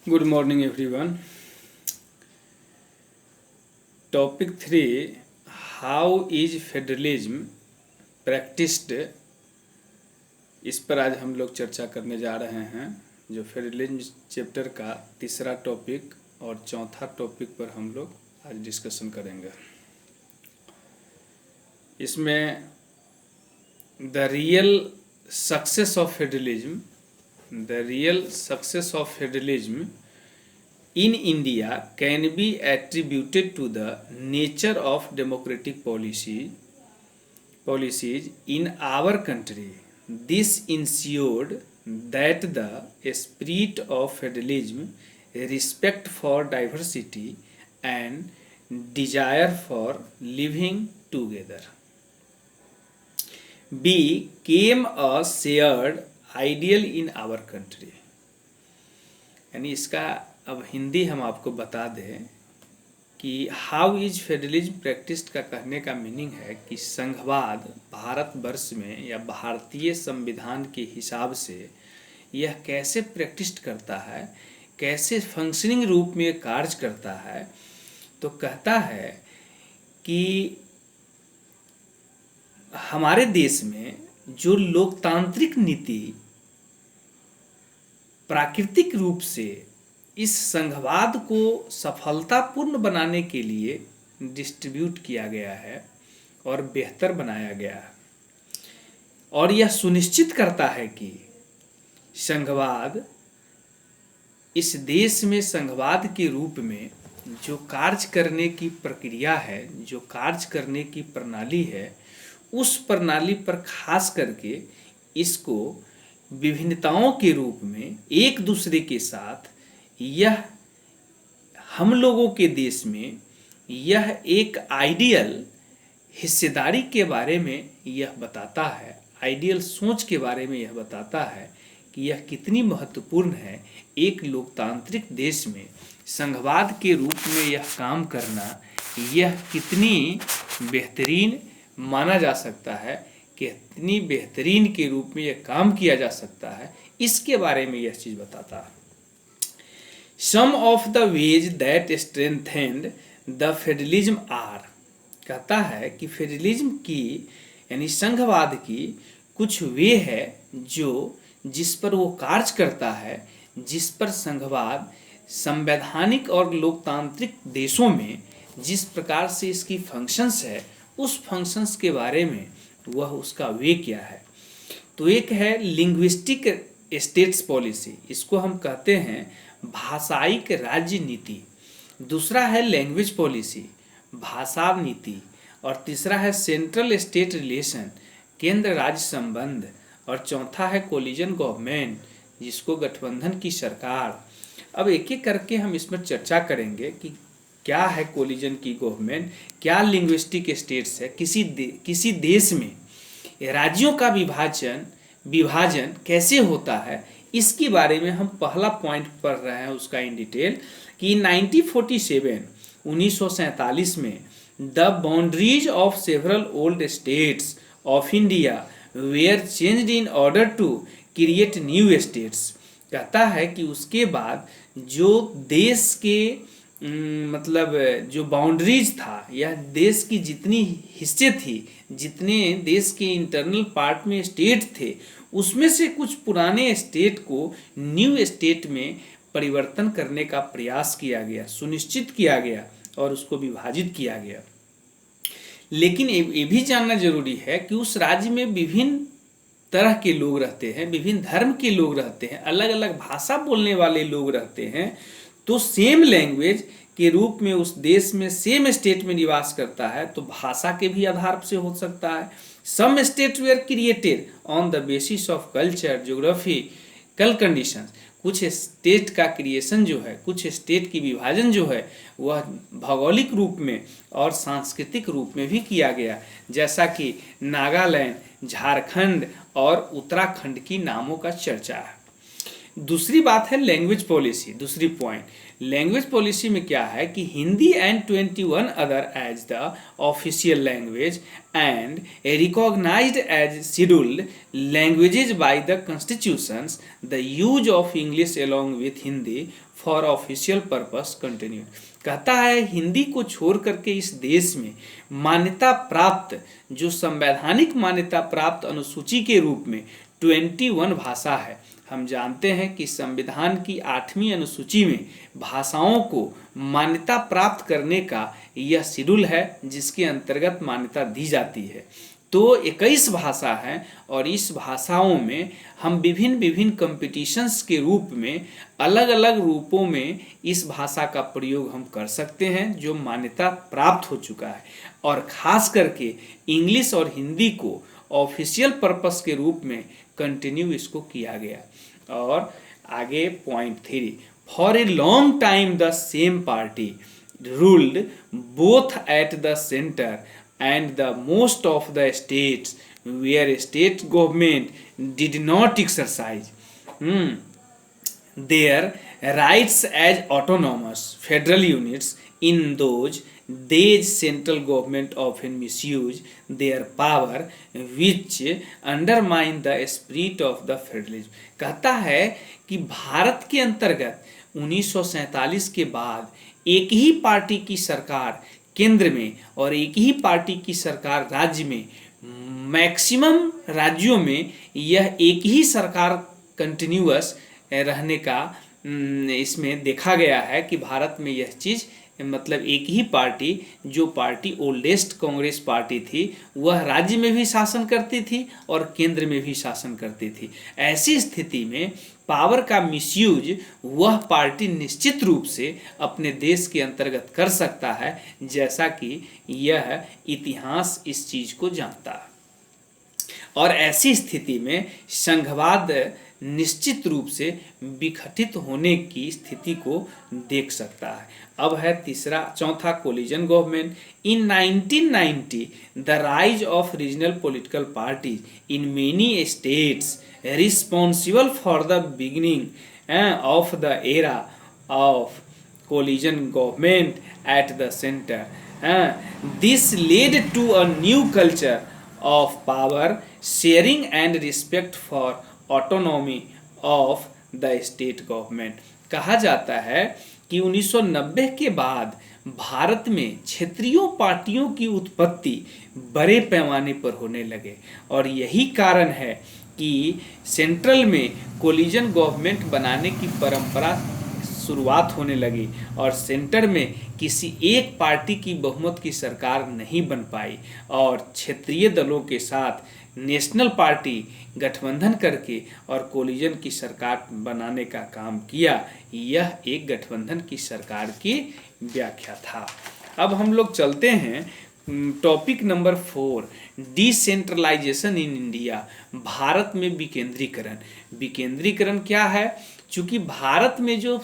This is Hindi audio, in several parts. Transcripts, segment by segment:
Good morning, everyone. Topic 3: How is federalism practiced? इस पर आज हम लोग चर्चा करने जा रहे हैं। जो फेडरलिज्म चैप्टर का तीसरा टॉपिक और चौथा टॉपिक पर हम लोग आज डिस्कशन करेंगे। इसमें the real success of federalism in India can be attributed to the nature of democratic policies in our country. This ensured that the spirit of federalism, respect for diversity, and desire for living together became a shared ideal in our country. यानी इसका अब हिंदी हम आपको बता दें कि हाउ इज फेडरलिज्म प्रैक्टिस्ड का कहने का मीनिंग है कि संघवाद भारतवर्ष में या भारतीय संविधान के हिसाब से यह कैसे प्रैक्टिस्ड करता है, कैसे फंक्शनिंग रूप में कार्य करता है। तो कहता है कि हमारे देश में जो लोकतांत्रिक नीति प्राकृतिक रूप से इस संघवाद को सफलतापूर्ण बनाने के लिए डिस्ट्रीब्यूट किया गया है और बेहतर बनाया गया है, और यह सुनिश्चित करता है कि संघवाद इस देश में संघवाद के रूप में जो कार्य करने की प्रक्रिया है, जो कार्य करने की प्रणाली है, उस प्रणाली पर खास करके इसको विभिन्नताओं के रूप में एक दूसरे के साथ यह हम लोगों के देश में यह एक आइडियल हिस्सेदारी के बारे में यह बताता है, आइडियल सोच के बारे में यह बताता है कि यह कितनी महत्वपूर्ण है। एक लोकतांत्रिक देश में संघवाद के रूप में यह काम करना यह कितनी बेहतरीन माना जा सकता है, कितनी बेहतरीन के रूप में यह काम किया जा सकता है, इसके बारे में यह चीज़ बताता है। Some of the ways that strengthened the federalism are, कहता है कि फेडरलिज्म की यानी संघवाद की कुछ वे है जो जिस पर वो कार्य करता है, जिस पर संघवाद संवैधानिक और लोकतांत्रिक देशों में जिस प्रकार से इसकी फंक्शंस है, उस फंक्शंस के बारे में वह उसका वे क्या है। तो एक है लिंग्विस्टिक स्टेट्स पॉलिसी, इसको हम कहते हैं भाषायिक राज्य नीति। दूसरा है लैंग्वेज पॉलिसी, भाषा नीति। और तीसरा है सेंट्रल स्टेट रिलेशन, केंद्र राज्य संबंध। और चौथा है कोलिजन गवर्नमेंट, जिसको गठबंधन की सरकार। अब एक एक करके हम इसमें चर्चा करेंगे कि क्या है कोलिजन की गवर्नमेंट, क्या लिंग्विस्टिक स्टेट्स है, किसी देश में राज्यों का विभाजन कैसे होता है, इसके बारे में हम पहला पॉइंट पढ़ रहे हैं उसका इन डिटेल कि 1947 में the boundaries of several old states of India were changed in order to create new states. कहता है कि उसके बाद जो देश के जो बाउंड्रीज था या देश की जितनी हिस्से थी, जितने देश के इंटरनल पार्ट में स्टेट थे, उसमें से कुछ पुराने स्टेट को न्यू स्टेट में परिवर्तन करने का प्रयास किया गया, सुनिश्चित किया गया और उसको विभाजित किया गया। लेकिन ये भी जानना जरूरी है कि उस राज्य में विभिन्न तरह के लोग रहते हैं, विभिन्न धर्म के लोग रहते हैं, अलग अलग भाषा बोलने वाले लोग रहते हैं। तो सेम लैंग्वेज के रूप में उस देश में सेम स्टेट में निवास करता है, तो भाषा के भी आधार से हो सकता है। Some state were created on the basis of culture geographical conditions. कुछ स्टेट का क्रिएशन जो है, कुछ स्टेट की विभाजन जो है, वह भौगोलिक रूप में और सांस्कृतिक रूप में भी किया गया, जैसा कि नागालैंड, झारखंड और उत्तराखंड की नामों का चर्चा है। दूसरी बात है लैंग्वेज पॉलिसी। दूसरी पॉइंट, लैंग्वेज पॉलिसी में क्या है कि Hindi and 21 other as the official language and recognised as scheduled languages by the constitutions, the use of English along with Hindi for official purpose continue. कहता है हिंदी को छोड़ करके इस देश में मान्यता प्राप्त, जो संवैधानिक मान्यता प्राप्त अनुसूची के रूप में 21 भाषा है। हम जानते हैं कि संविधान की 8वीं अनुसूची में भाषाओं को मान्यता प्राप्त करने का यह शेड्यूल है, जिसके अंतर्गत मान्यता दी जाती है। तो 21 भाषा हैं और इस भाषाओं में हम विभिन्न विभिन्न कंपटीशंस के रूप में अलग अलग रूपों में इस भाषा का प्रयोग हम कर सकते हैं, जो मान्यता प्राप्त हो चुका है। और ख़ास करके इंग्लिश और हिंदी को ऑफिशियल पर्पस के रूप में कंटिन्यू इसको किया गया। और आगे point 3, for a long time the same party ruled both at the centre and the most of the states where state government did not exercise their rights as autonomous federal units. In those days central government often misused their power which undermined the spirit of the federalism. कहता है कि भारत के अंतर्गत 1947 के बाद एक ही पार्टी की सरकार केंद्र में और एक ही पार्टी की सरकार राज्य में, मैक्सिमम राज्यों में यह एक ही सरकार कंटिन्यूअस रहने का इसमें देखा गया है कि भारत में यह चीज़, मतलब एक ही पार्टी, जो पार्टी ओल्डेस्ट कांग्रेस पार्टी थी, वह राज्य में भी शासन करती थी और केंद्र में भी शासन करती थी। ऐसी स्थिति में पावर का मिसयूज वह पार्टी निश्चित रूप से अपने देश के अंतर्गत कर सकता है, जैसा कि यह इतिहास इस चीज़ को जानता है। और ऐसी स्थिति में संघवाद निश्चित रूप से विघटित होने की स्थिति को देख सकता है। अब है चौथा coalition government. In 1990 the rise of regional political parties in many states responsible for the beginning of the era of coalition government at the centre. This led to a new culture of power sharing and respect for autonomy of the state government. कहा जाता है कि 1990 के बाद भारत में क्षेत्रीय पार्टियों की उत्पत्ति बड़े पैमाने पर होने लगे और यही कारण है कि सेंट्रल में कोलिजन गवर्नमेंट बनाने की परंपरा शुरुआत होने लगी और सेंटर में किसी एक पार्टी की बहुमत की सरकार नहीं बन पाई और क्षेत्रीय दलों के साथ नेशनल पार्टी गठबंधन करके और कोलिजन की सरकार बनाने का काम किया। यह एक गठबंधन की सरकार की व्याख्या था। अब हम लोग चलते हैं topic number 4, decentralisation in India. Bharat में विकेंद्रीकरण। विकेंद्रीकरण क्या है? चूंकि भारत में जो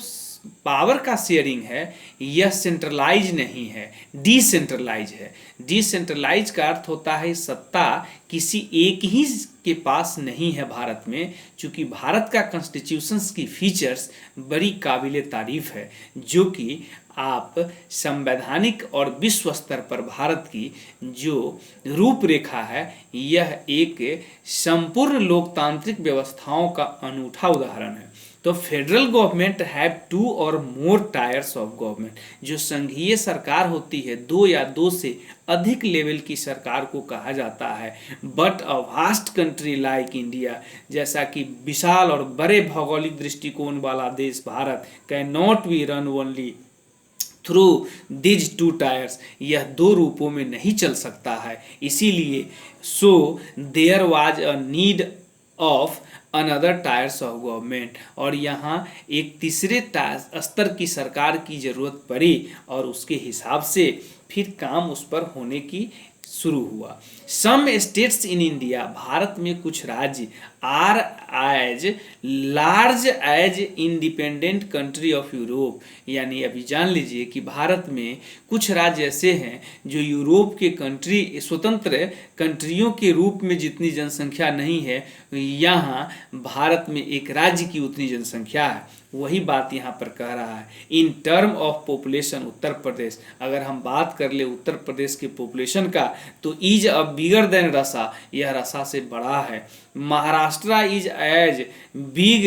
पावर का शेयरिंग है यह सेंट्रलाइज नहीं है, डिसेंट्रलाइज है। डिसेंट्रलाइज का अर्थ होता है सत्ता किसी एक ही के पास नहीं है भारत में। चूंकि भारत का कॉन्स्टिट्यूशंस की फीचर्स बड़ी काबिले तारीफ है, जो कि आप संवैधानिक और विश्व स्तर पर भारत की जो रूपरेखा है यह एक संपूर्ण लोकतांत्रिक व्यवस्थाओं का अनूठा उदाहरण है। तो फेडरल गवर्नमेंट हैव 2 और मोर टायर्स ऑफ गवर्नमेंट। जो संघीय सरकार होती है 2 या 2 से अधिक लेवल की सरकार को कहा जाता है। But a vast country like India, जैसा कि विशाल और बड़े भौगोलिक दृष्टिकोण वाला देश Bharat, can not be run only through these 2 tiers, यह 2 रूपों में नहीं चल सकता है। इसीलिए so there was a need of another tiers of government, और यहाँ एक तीसरे स्तर की सरकार की जरूरत पड़ी और उसके हिसाब से फिर काम उस पर होने की शुरू हुआ। Some states in India, Bharat में कुछ राज्य, are as large as independent country of Europe, यानी अभी जान लीजिए कि भारत में कुछ राज्य ऐसे हैं जो यूरोप के कंट्री स्वतंत्र कंट्रियों के रूप में जितनी जनसंख्या नहीं है, यहाँ भारत में एक राज्य की उतनी जनसंख्या है। वही बात यहाँ पर कह रहा है। In term of population Uttar Pradesh, अगर हम बात कर ले उत्तर प्रदेश के पॉपुलेशन का, तो इज अ बिगर देन रसा, यह रसा से बड़ा है। Maharashtra is as big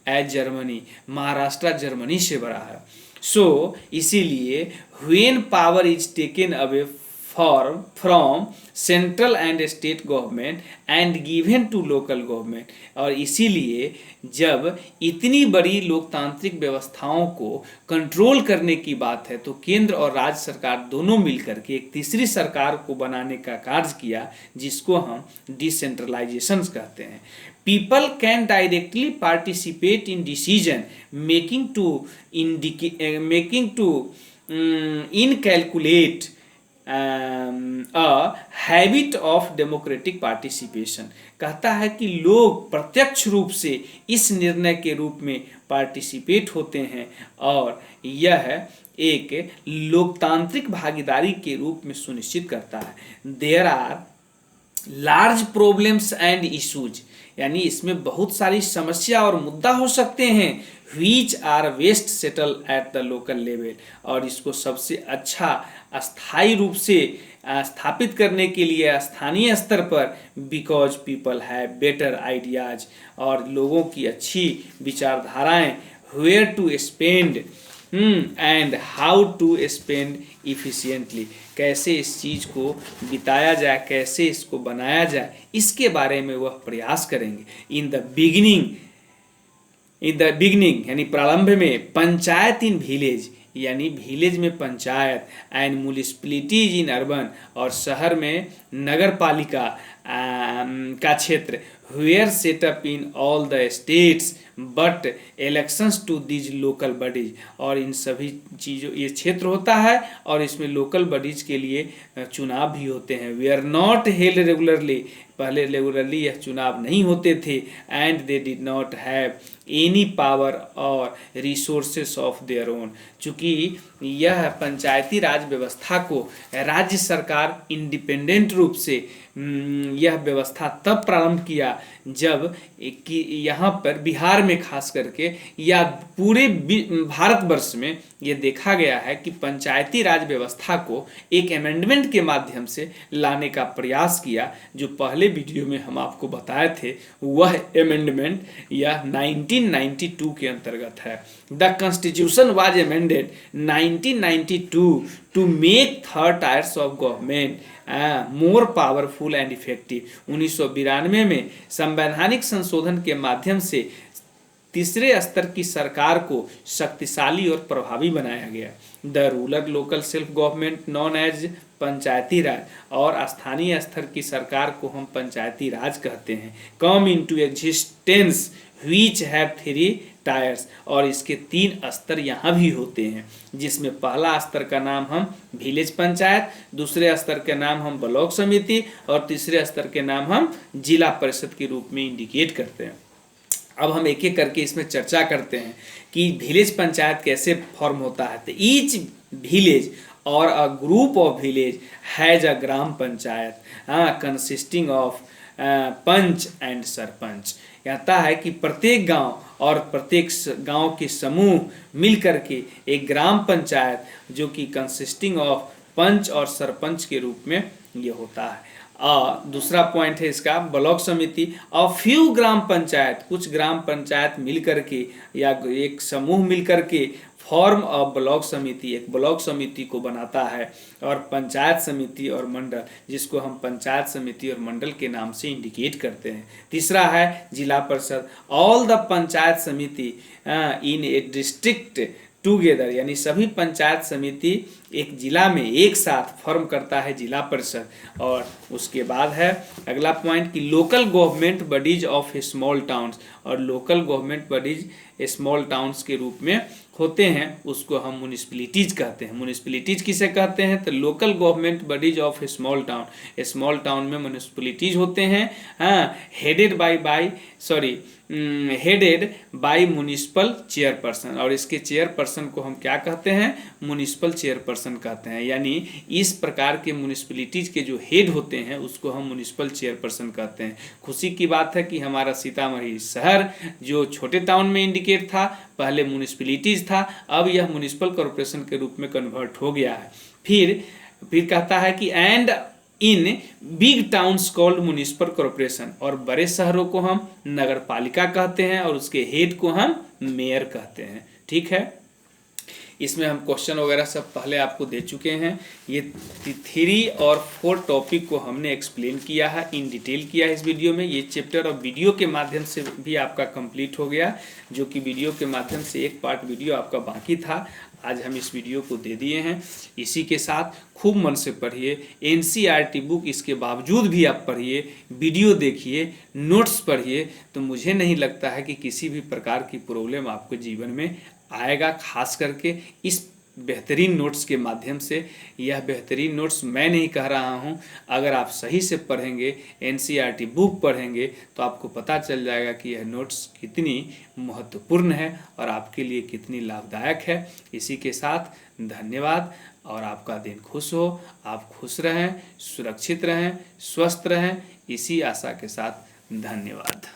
as Germany, Maharashtra Germany से बड़ा है। सो इसीलिए when power is taken away from central and state government and given to local government, और इसीलिए जब इतनी बड़ी लोकतांत्रिक व्यवस्थाओं को कंट्रोल करने की बात है, तो केंद्र और राज्य सरकार दोनों मिलकर के एक तीसरी सरकार को बनाने का कार्य किया, जिसको हम डिसेंट्रलाइजेशन कहते हैं। People can directly participate in decision making to inculcate habit of democratic participation, कहता है कि लोग प्रत्यक्ष रूप से इस निर्णय के रूप में पार्टिसिपेट होते हैं और यह एक लोकतांत्रिक भागीदारी के रूप में सुनिश्चित करता है। There are large problems and issues, यानी इसमें बहुत सारी समस्या और मुद्दा हो सकते हैं, which are best settled at the local level, और इसको सबसे अच्छा अस्थायी रूप से स्थापित करने के लिए स्थानीय स्तर पर, because people have better ideas, और लोगों की अच्छी विचारधाराएं, where to spend and how to spend efficiently, कैसे इस चीज़ को बिताया जाए, कैसे इसको बनाया जाए, इसके बारे में वह प्रयास करेंगे। इन द बिगिनिंग यानी प्रारंभ में, पंचायत इन विलेज, यानी विलेज में panchayat, and municipalities in urban, और शहर में नगर पालिका का क्षेत्र, were set up in all the states but elections to these local bodies, और इन सभी चीज़ों, ये क्षेत्र होता है और इसमें लोकल बॉडीज के लिए चुनाव भी होते हैं। We are not held regularly, पहले रेगुलरली यह चुनाव नहीं होते थे, and they did not have any power और रिसोर्सेस ऑफ देयर ओन, चूँकि यह पंचायती राज व्यवस्था को राज्य सरकार इंडिपेंडेंट रूप से यह व्यवस्था तब प्रारंभ किया जब कि यहाँ पर बिहार में खास करके या पूरे भारतवर्ष में ये देखा गया है कि पंचायती राज व्यवस्था को एक अमेंडमेंट के माध्यम से लाने का प्रयास किया। जो पहले वीडियो में हम आपको बताए थे वह अमेंडमेंट यह 1992 के अंतर्गत है। The constitution was amended 1992 to make third tiers of government more powerful and effective. 1992 में संवैधानिक संशोधन के माध्यम से तीसरे स्तर की सरकार को शक्तिशाली और प्रभावी बनाया गया। The rural local self government known as Panchayati Raj, और स्थानीय स्तर की सरकार को हम पंचायती राज कहते हैं, come into existence which have 3 tyres, और इसके 3 स्तर यहाँ भी होते हैं, जिसमें पहला स्तर का नाम हम विलेज पंचायत, दूसरे स्तर के नाम हम ब्लॉक समिति, और तीसरे स्तर के नाम हम जिला परिषद के रूप में इंडिकेट करते हैं। अब हम एक एक करके इसमें चर्चा करते हैं कि विलेज पंचायत कैसे फॉर्म होता है। तो ईच विलेज और a group of village has a gram panchayat consisting of panch and sarpanch. कहता है कि प्रत्येक गांव और प्रत्येक गांव के समूह मिलकर के एक ग्राम पंचायत जो कि कंसिस्टिंग ऑफ पंच और सरपंच के रूप में ये होता है। दूसरा पॉइंट है इसका ब्लॉक समिति, अ फ्यू ग्राम पंचायत, कुछ ग्राम पंचायत मिलकर के या एक समूह मिलकर के फॉर्म ऑफ ब्लॉक समिति, एक ब्लॉक समिति को बनाता है, और पंचायत समिति और मंडल, जिसको हम पंचायत समिति और मंडल के नाम से इंडिकेट करते हैं। तीसरा है जिला परिषद, ऑल द पंचायत समिति इन ए डिस्ट्रिक्ट टुगेदर, यानी सभी पंचायत समिति एक जिला में एक साथ फॉर्म करता है जिला परिषद। और उसके बाद है अगला पॉइंट कि local government bodies of small towns, और local government bodies small towns के रूप में होते हैं उसको हम म्यूनिसिपैलिटीज कहते हैं। म्यूनिसिपैलिटीज किसे कहते हैं? तो local government bodies of small town. Small town में म्यूनिसिपैलिटीज होते हैं, हाँ, हेडेड बाय म्यूनिसिपल चेयरपर्सन, और इसके चेयरपर्सन को हम क्या कहते हैं? म्यूनिसिपल चेयरपर्सन कहते हैं। यानी इस प्रकार के म्यूनिसिपैलिटीज के जो हेड होते हैं उसको हम म्यूनिसिपल चेयरपर्सन कहते हैं। खुशी की बात है कि हमारा सीतामढ़ी शहर जो छोटे टाउन में इंडिकेट था, पहले म्यूनिसिपैलिटीज था, अब यह म्यूनिसिपल कॉरपोरेशन के रूप में कन्वर्ट हो गया है। फिर कहता है कि and in big towns called municipal corporation, और बड़े शहरों को हम नगर पालिका कहते हैं और उसके हेड को हम मेयर कहते हैं। ठीक है, इसमें हम क्वेश्चन वगैरह सब पहले आपको दे चुके हैं। ये 3 और 4 टॉपिक को हमने एक्सप्लेन किया है, इन डिटेल किया है इस वीडियो में। ये चैप्टर और वीडियो के माध्यम से भी आपका कंप्लीट हो गया, जो कि वीडियो के माध्यम से एक पार्ट वीडियो आपका बाकी था, आज हम इस वीडियो को दे दिए हैं। इसी के साथ खूब मन से पढ़िए, NCERT बुक इसके बावजूद भी आप पढ़िए, वीडियो देखिए, नोट्स पढ़िए, तो मुझे नहीं लगता है कि किसी भी प्रकार की प्रॉब्लम आपको जीवन में आएगा, खास करके इस बेहतरीन नोट्स के माध्यम से। यह बेहतरीन नोट्स मैं नहीं कह रहा हूं, अगर आप सही से पढ़ेंगे, NCERT बुक पढ़ेंगे, तो आपको पता चल जाएगा कि यह नोट्स कितनी महत्वपूर्ण है और आपके लिए कितनी लाभदायक है। इसी के साथ धन्यवाद, और आपका दिन खुश हो, आप खुश रहें, सुरक्षित रहें, स्वस्थ रहें, इसी आशा के साथ धन्यवाद।